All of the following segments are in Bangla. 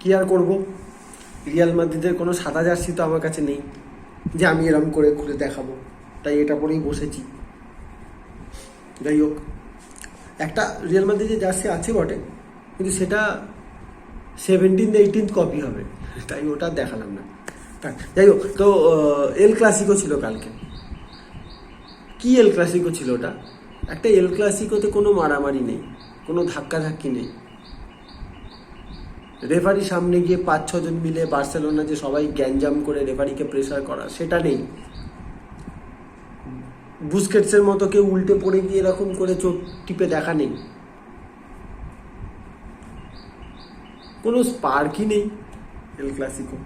কী আর করবো, রিয়াল মাদ্রিদের কোনো সাদা জার্সি তো আমার কাছে নেই যে আমি এরম করে খুলে দেখাবো, তাই এটা পরেই বসেছি। যাই হোক, একটা রিয়াল মাদ্রিদের জার্সি আছে বটে, কিন্তু সেটা 17th-18th কপি হবে, তাই ওটা দেখালাম না। যাই হোক, তো এল ক্লাসিকো ছিল কালকে। কি এল ক্লাসিকো ছিল ওটা? একটা এল ক্লাসিকোতে কোনো মারামারি নেই, কোনো ধাক্কাধাক্কি নেই। রেফারি সামনে গিয়ে 5-6 জন মিলে বার্সেলোনা যে সবাই গ্যাঞ্জাম করে রেফারিকে প্রেসার করা, সেটা নেই। বুস্কেটসের মতো কেউ উল্টে পড়ে গিয়ে এরকম করে চোখ টিপে দেখা নেই, কোনো স্পার্কই নেই এল ক্লাসিকো।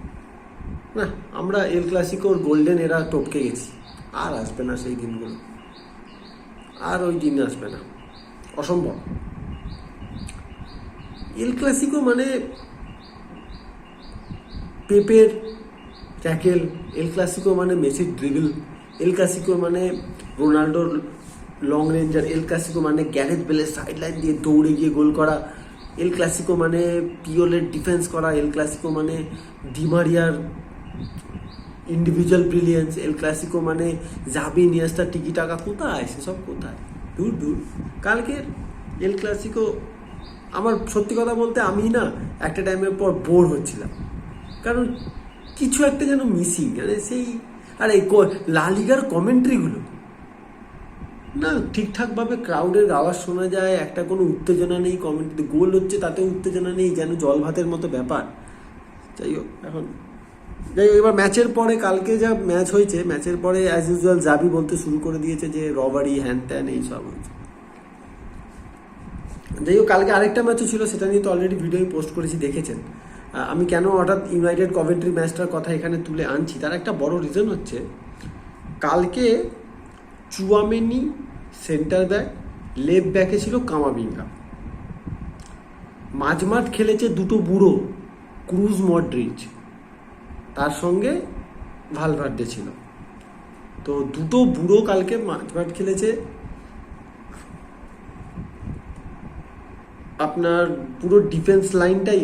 না, আমরা এল ক্লাসিকোর গোল্ডেন এরা টপকে গেছি, আর আসবে না সেই দিনগুলো, আর ওই দিন আসবে না, অসম্ভব। এল ক্লাসিকো মানে পেপের ট্যাকেল, এল ক্লাসিকো মানে মেসির ড্রিবল, এল ক্লাসিকো মানে রোনাল্ডোর লং রেঞ্জার, এল ক্লাসিকো মানে গ্যারেথ বেলের সাইড লাইন দিয়ে দৌড়ে গিয়ে গোল করা, এল ক্লাসিকো মানে পিওলের ডিফেন্স করা, এল ক্লাসিকো মানে ডিমারিয়ার ইন্ডিভিজুয়াল ব্রিলিয়েন্স, এল ক্লাসিকো মানে জাবি নিয়াস্তার টিকি টাকা। কোথায় সেসব, কোথায়? দূর দূর। কালকের এল ক্লাসিকো আমার সত্যি কথা বলতে আমি না একটা টাইমের পর বোর হচ্ছিলাম, কারণ কিছু একটা যেন মিসিং। মানে সেই আর এই লা লিগার কমেন্ট্রিগুলো না ঠিকঠাকভাবে, ক্রাউডের আওয়াজ শোনা যায়, একটা কোনো উত্তেজনা নেই, কমেন্ট্রি গোল হচ্ছে তাতেও উত্তেজনা নেই, যেন জল ভাতের মতো ব্যাপার। যাই হোক, এবার ম্যাচের পরে, কালকে যা ম্যাচ হয়েছে, ম্যাচের পরে অ্যাজ ইউজুয়াল জাবি বলতে শুরু করে দিয়েছে যে রবারি হ্যান ত্যান এইসব হয়েছে। যাই হোক, কালকে আরেকটা ম্যাচও ছিল, সেটা নিয়ে তো অলরেডি ভিডিও পোস্ট করেছি, দেখেছেন। আমি কেন হঠাৎ ইউনাইটেড কভেন্ট্রি ম্যাচটার কথা এখানে তুলে আনছি, তার একটা বড় রিজন হচ্ছে কালকে চুয়ামেনি সেন্টার ব্যাক, লেফট ব্যাকে ছিল কামাভিঙ্গা, মাঝমাঠ খেলেছে দুটো বুড়ো, ক্রুজ মডরিচ, তার সঙ্গে ভালভার্দে ছিল। তো দুটো বুড়ো কালকে মাঝমাঠ খেলেছে। আপনার পুরো ডিফেন্স লাইনটাই,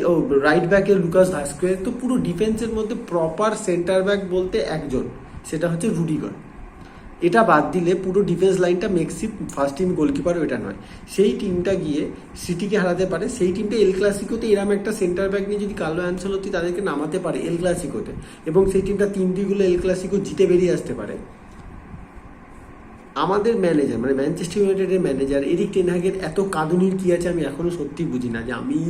রাইট ব্যাকে লুকাস ভাস্কুয়েজ, তো পুরো ডিফেন্সের মধ্যে প্রপার সেন্টার ব্যাক বলতে একজন, সেটা হচ্ছে রুডিগার। এটা বাদ দিলে পুরো ডিফেন্স লাইনটা মেক্সি ফার্স্ট টিম গোলকিপার, ওইটা নয়। সেই টিমটা গিয়ে সিটিকে হারাতে পারে। সেই টিমটা এল ক্লাসিকোতে এরম একটা সেন্টার ব্যাক নিয়ে যদি কার্লো অ্যানচেলোত্তি তাদেরকে নামাতে পারে এল ক্লাসিকোতে, এবং সেই টিমটা 3-2 এল ক্লাসিকো জিতে বেরিয়ে আসতে পারে, আমাদের ম্যানেজার মানে ম্যানচেস্টার ইউনাইটেডের ম্যানেজার এরিক টেন হাগের এত কাঁদুনির কী আছে আমি এখনও সত্যি বুঝি না। যে আমি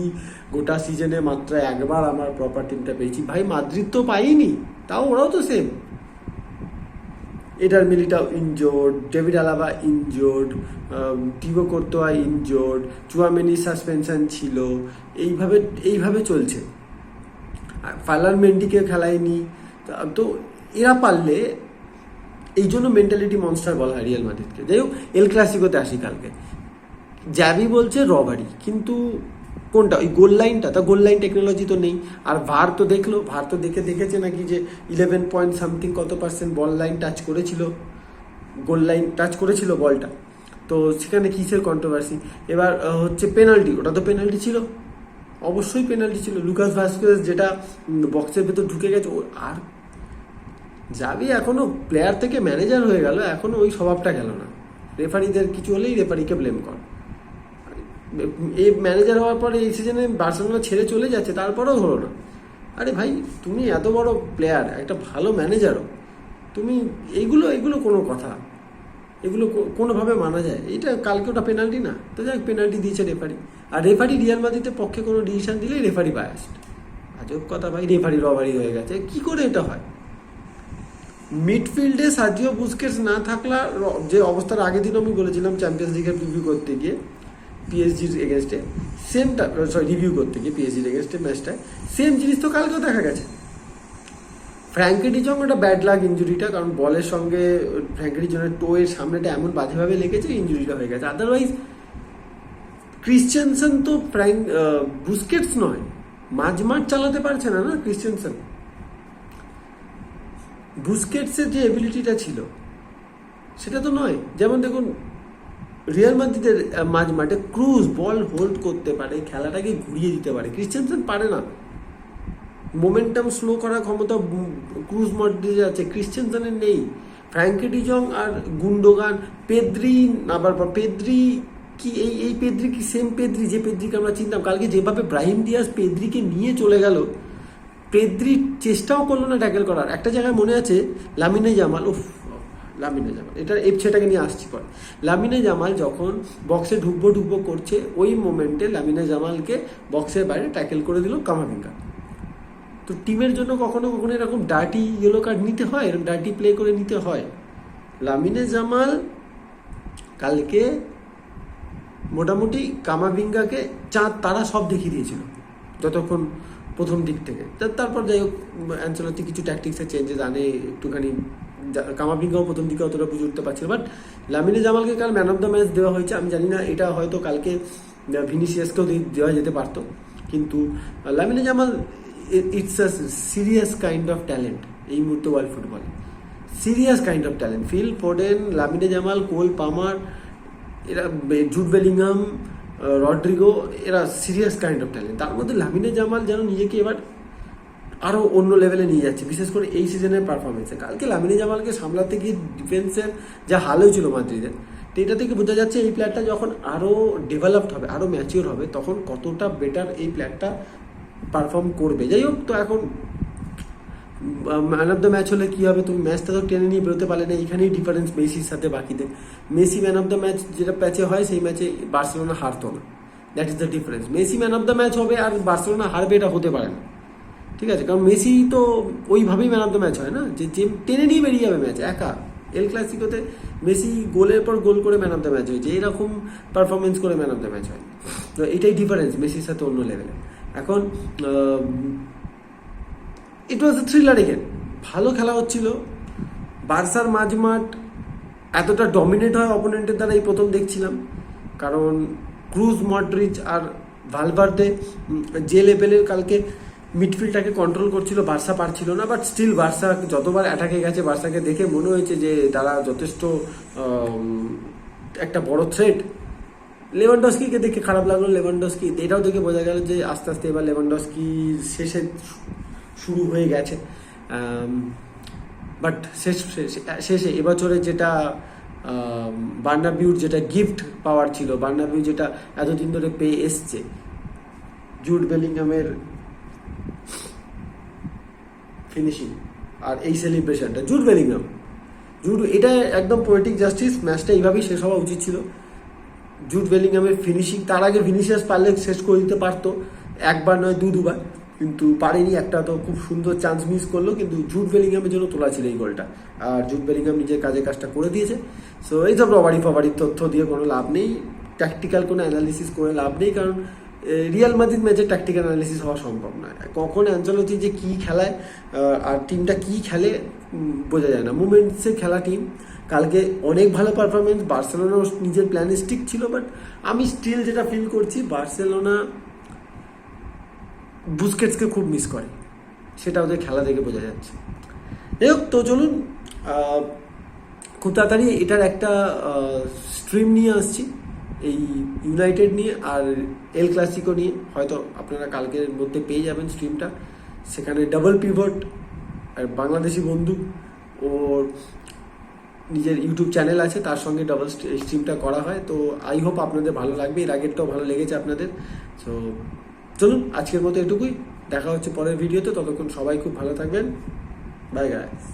গোটা সিজনে মাত্র একবার আমার প্রপার টিমটা পেয়েছি, ভাই মাদ্রিদ তো পাইনি, তাও ওরাও তো সেম। এটার Militao injured, David Alaba injured, টিবো Karatoya injured, Tchouameni suspension ছিল, এইভাবে চলছে। ফার্লান মেন্ডিকে খেলায়নি। তো এরা পারলে, এই জন্য মেন্টালিটি মনস্টার বলা হয় রিয়াল মাদ্রিদকে। যাই হোক, এল ক্লাসিকোতে আসি কালকে। জ্যাবি বলছে রবারি, কিন্তু কোনটা? ওই গোল লাইনটা, তা গোল লাইন টেকনোলজি তো নেই। আর ভার তো দেখলো, ভার তো দেখেছে নাকি যে 11 পয়েন্ট সামথিং কত % বল লাইন টাচ করেছিল, গোল লাইন টাচ করেছিল বলটা। তো সেখানে কিসের কন্ট্রোভার্সি? এবার হচ্ছে পেনাল্টি, ওটা তো পেনাল্টি ছিল, অবশ্যই পেনাল্টি ছিল। লুকাস ভাস্কুয়েজ যেটা বক্সের ভেতর ঢুকে গেছে, আর যাবি এখনো প্লেয়ার থেকে ম্যানেজার হয়ে গেল, এখনো ওই স্বভাবটা গেল না। রেফারিদের কিছু হলেই রেফারিকে ব্লেম কর। এই ম্যানেজার হওয়ার পরে এই সিজনে বার্সেলোনা ছেড়ে চলে যাচ্ছে, তারপরেও হলো না। আরে ভাই, তুমি এত বড় প্লেয়ার, একটা ভালো ম্যানেজারও, তুমি এইগুলো কোনো কথা? এগুলো কোনোভাবে মানা যায়? এটা কালকে ওটা পেনাল্টি না, তো যাই পেনাল্টি দিয়েছে রেফারি। আর রেফারি রিয়াল মাদ্রিদের পক্ষে কোনো ডিসিশন দিলেই রেফারি বায়াসড। আজব কথা ভাই, রেফারি রবারি হয়ে গেছে, কি করে এটা হয়? মিডফিল্ডে সার্জিও বুস্কেটস না থাকলা যে অবস্থার আগের দিন আমি বলেছিলাম চ্যাম্পিয়ন্স লিগের রিভিউ করতে গিয়ে পিএসজির এগেনস্টে, সেমটা রিভিউ করতে গিয়ে পিএসজির এগেনস্টে ম্যাচটায় সেম জিনিস তো কালকেও দেখা গেছে। ফ্র্যাঙ্কি ডি জং একটা ব্যাড লাক ইঞ্জুরিটা, কারণ বলের সঙ্গে ফ্র্যাঙ্কি ডি জংয়ের টোয়ের সামনেটা এমন বাজেভাবে লেগেছে, ইঞ্জুরিটা হয়ে গেছে। আদারওয়াইজ ক্রিশ্চিয়ানসেন তো বুস্কেটস নয়, মাঝমাঠ চালাতে পারছে না ক্রিশ্চিয়ানসেন। বুস্কেটসের যে এবিলিটিটা ছিল সেটা তো নয়। যেমন দেখুন, রিয়াল মাদ্রিদের মাঝমাঠে ক্রুজ বল হোল্ড করতে পারে, খেলাটাকে ঘুরিয়ে দিতে পারে, ক্রিশ্চিয়ানসেন পারে না। মোমেন্টাম স্লো করার ক্ষমতা ক্রুজ মডরিচের আছে, ক্রিশ্চিয়ানসেনের নেই। ফ্র্যাঙ্কি ডিজং আর গুন্ডোগান, পেদ্রি, আবার পেদ্রি কি এই পেদ্রি কি সেম পেদ্রি যে পেদ্রিকে আমরা চিনতাম? কালকে যেভাবে ব্রাহিম ডিয়াজ পেদ্রিকে নিয়ে চলে গেল, পেদ্রি চেষ্টাও করলো না ট্যাকেল করার। একটা জায়গায় মনে আছে লামিনে জামাল, লামিনে জামাল, সেটাকে নিয়ে আসছি পরে। লামিনে জামাল যখন বক্সে ঢুকবো করছে, ওই মোমেন্টে লামিনে জামালকে বক্সের বাইরে ট্যাকেল করে দিল কামাভিঙ্গা। তো টিমের জন্য কখনো কখনো এরকম ডার্টি ইয়েলো কার্ড নিতে হয়, এরকম ডার্টি প্লে করে নিতে হয়। লামিনে জামাল কালকে মোটামুটি কামাভিঙ্গাকে চাঁদ তারা সব দেখিয়ে দিয়েছিল যতক্ষণ প্রথম দিক থেকে। তারপর যাই হোক অ্যানচেলত্তি কিছু ট্যাকটিক্সের চেঞ্জেস আনে, একটুখানি কামাভিঙ্গাও প্রথম দিকে অতটা বুঝে উঠতে পারছিল। বাট লামিনে জামালকে কাল ম্যান অফ দ্য ম্যাচ দেওয়া হয়েছে। আমি জানি না এটা হয়তো কালকে ভিনিসিয়াসকেও দেওয়া যেতে পারতো, কিন্তু Lamine Yamal it's a serious kind of talent এই মুহূর্তে ওয়ার্ল্ড ফুটবলে, serious kind of talent. Phil Foden, Lamine Yamal, Cole Palmer, এরা জুড বেলিংহাম, রড্রিগো, এরা সিরিয়াস কাইন্ড অফ ট্যালেন্ট। তার মধ্যে লামিনে জামাল যেন নিজেকে এবার আরও অন্য লেভেলে নিয়ে যাচ্ছে, বিশেষ করে এই সিজনের পারফরমেন্সে। কালকে লামিনে জামালকে সামলাতে গিয়ে ডিফেন্সের যা হাল হয়েছিল মাদ্রিদের, তো এটা থেকে বোঝা যাচ্ছে এই প্লেয়ারটা যখন আরও ডেভেলপড হবে, আরও ম্যাচিওর হবে, তখন কতটা বেটার এই প্লেয়ারটা পারফর্ম করবে। যাই হোক, তো এখন ম্যান অফ দ্য ম্যাচ হলে কী হবে? তুমি ম্যাচটা তো টেনে নিয়ে বেরোতে পারলে না, এইখানেই ডিফারেন্স মেসির সাথে বাকিদের। Messi man of the match যেটা ম্যাচে হয়, সেই ম্যাচে বার্সেলোনা হারতো না, that is the difference. Messi man of the match হবে আর বার্সেলোনা হারবে, এটা হতে পারে না, ঠিক আছে? কারণ মেসি তো ওইভাবেই ম্যান অফ দ্য ম্যাচ হয় না, যে টেনে নিয়ে বেরিয়ে যাবে ম্যাচ একা। এল ক্লাসিকোতে মেসি গোলের পর গোল করে ম্যান অফ দ্য ম্যাচ হয়েছে, এরকম পারফরমেন্স করে ম্যান অফ দ্য ম্যাচ হয়। তো এটাই ডিফারেন্স মেসির সাথে অন্য লেভেলে। এখন ইট ওয়াজ এ থ্রিলার এগেন, ভালো খেলা হচ্ছিল। বার্সার মাঝমাঠ এতটা ডমিনেট হয় অপোনেন্টের দ্বারা এই প্রথম দেখছিলাম, কারণ ক্রুজ, মডরিচ আর ভালভার্দে যে লেভেলের কালকে মিডফিল্ডটাকে কন্ট্রোল করছিল, বার্সা পারছিল না। বাট স্টিল বার্সা যতবার অ্যাটাকে গেছে, বার্সাকে দেখে মনে হয়েছে যে তারা যথেষ্ট একটা বড় থ্রেট। লেভানডস্কিকে দেখে খারাপ লাগলো, লেভানডস্কি এটাও দেখে বোঝা গেল যে আস্তে আস্তে এবার লেভানডস্কি শেষে শুরু হয়ে গেছে। বাট শেষে এবছরে যেটা বার্নাবিউর যেটা গিফট পাওয়ার ছিল, বার্নাবিউ যেটা এতদিন ধরে পেয়ে এসছে, জুড বেলিংহামের ফিনিশিং আর এই সেলিব্রেশনটা, জুড বেলিংহাম, এটা একদম পোয়েটিক জাস্টিস। ম্যাচটা এইভাবেই শেষ হওয়া উচিত ছিল। জুড বেলিংহামের ফিনিশিং, তার আগে ভিনিসিয়াস পারলে শেষ করে দিতে পারতো, একবার নয় দুবার, কিন্তু পারেনি। একটা তো খুব সুন্দর চান্স মিস করলো, কিন্তু জুড বেলিংহামের জন্য তোলা ছিল এই গোলটা। আর জুড বেলিংহাম নিজের কাজটা করে দিয়েছে। সো এইসব রবারির তথ্য দিয়ে কোনো লাভ নেই, ট্যাকটিক্যাল কোনো অ্যানালিসিস করে লাভ নেই, কারণ রিয়াল মাদ্রিদ ম্যাচের ট্যাকটিক্যাল অ্যানালিসিস হওয়া সম্ভব নয়। কখন অ্যানচেলত্তি যে কী খেলায় আর টিমটা কী খেলে বোঝা যায় না। মুভমেন্টসে খেলা টিম, কালকে অনেক ভালো পারফরমেন্স। বার্সেলোনাও নিজের প্ল্যানে স্টিক ছিল, বাট আমি স্টিল যেটা ফিল করছি, বার্সেলোনা বুস্কেটসকে খুব মিস করে, সেটা ওদের খেলা দেখে বোঝা যাচ্ছে। যাই হোক, তো চলুন খুব তাড়াতাড়ি এটার একটা স্ট্রিম নিয়ে আসছি, এই ইউনাইটেড নিয়ে আর এল ক্লাসিকো নিয়ে। হয়তো আপনারা কালকের মধ্যে পেয়ে যাবেন স্ট্রিমটা। সেখানে ডাবল পিভট আর বাংলাদেশি বন্ধু ওর নিজের ইউটিউব চ্যানেল আছে, তার সঙ্গে ডাবল স্ট্রিমটা করা হয়। তো আই হোপ আপনাদের ভালো লাগবে, এর আগেরটাও ভালো লেগেছে আপনাদের। সো চলুন আজকের মতো এটুকুই, দেখা হচ্ছে পরের ভিডিওতে। ততক্ষণ সবাই খুব ভালো থাকবেন, বাই গাইস।